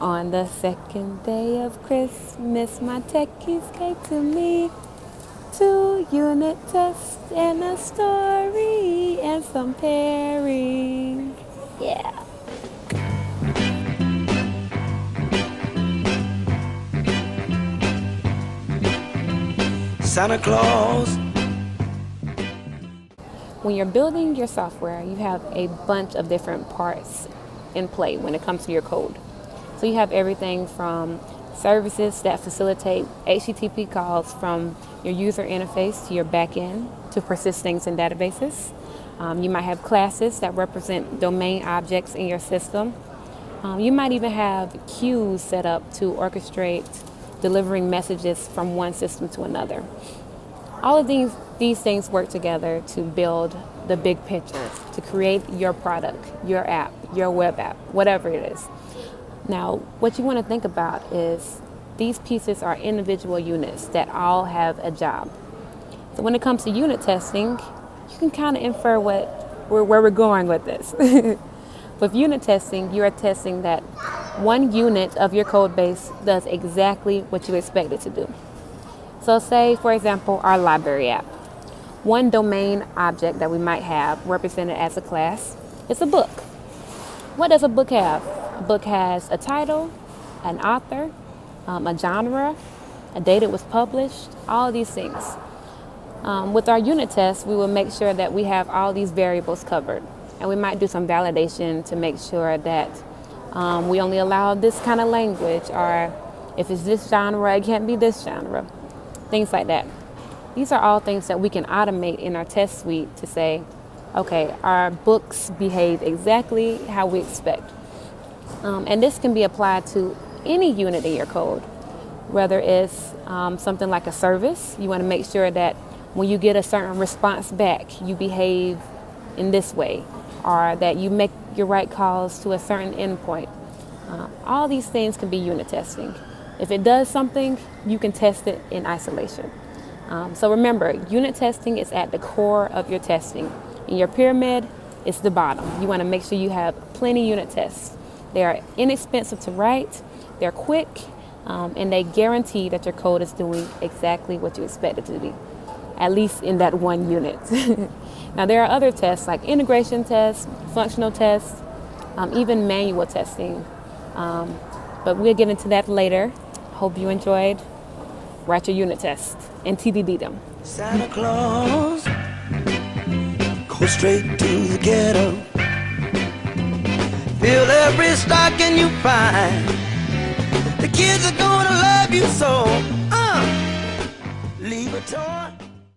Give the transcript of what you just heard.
On the second day of Christmas, my techies gave to me 2 unit tests and a story and some pairing. Yeah. Santa Claus. When you're building your software, you have a bunch of different parts in play when it comes to your code. So you have everything from services that facilitate HTTP calls from your user interface to your backend to persist things in databases. You might have classes that represent domain objects in your system. You might even have queues set up to orchestrate delivering messages from one system to another. All of these things work together to build the big picture, to create your product, your app, your web app, whatever it is. Now, what you want to think about is these pieces are individual units that all have a job. So when it comes to unit testing, you can kind of infer where we're going with this. With unit testing, you are testing that one unit of your code base does exactly what you expect it to do. So say, for example, our library app. One domain object that we might have represented as a class is a book. What does a book have? A book has a title, an author, a genre, a date it was published, all these things. With our unit tests, we will make sure that we have all these variables covered. And we might do some validation to make sure that we only allow this kind of language, or if it's this genre, it can't be this genre. Things like that. These are all things that we can automate in our test suite to say, okay, our books behave exactly how we expect. And this can be applied to any unit in your code, whether it's something like a service. You want to make sure that when you get a certain response back, you behave in this way, or that you make your right calls to a certain endpoint. All these things can be unit testing. If it does something, you can test it in isolation. So remember, unit testing is at the core of your testing. In your pyramid, it's the bottom. You want to make sure you have plenty unit tests. They are inexpensive to write, they're quick, and they guarantee that your code is doing exactly what you expect it to be, at least in that one unit. Now, there are other tests like integration tests, functional tests, even manual testing. But we'll get into that later. Hope you enjoyed. Write your unit tests and TDD them. Santa Claus, go straight to the ghetto. Fill every stocking you find. The kids are gonna love you so. Leave a toy.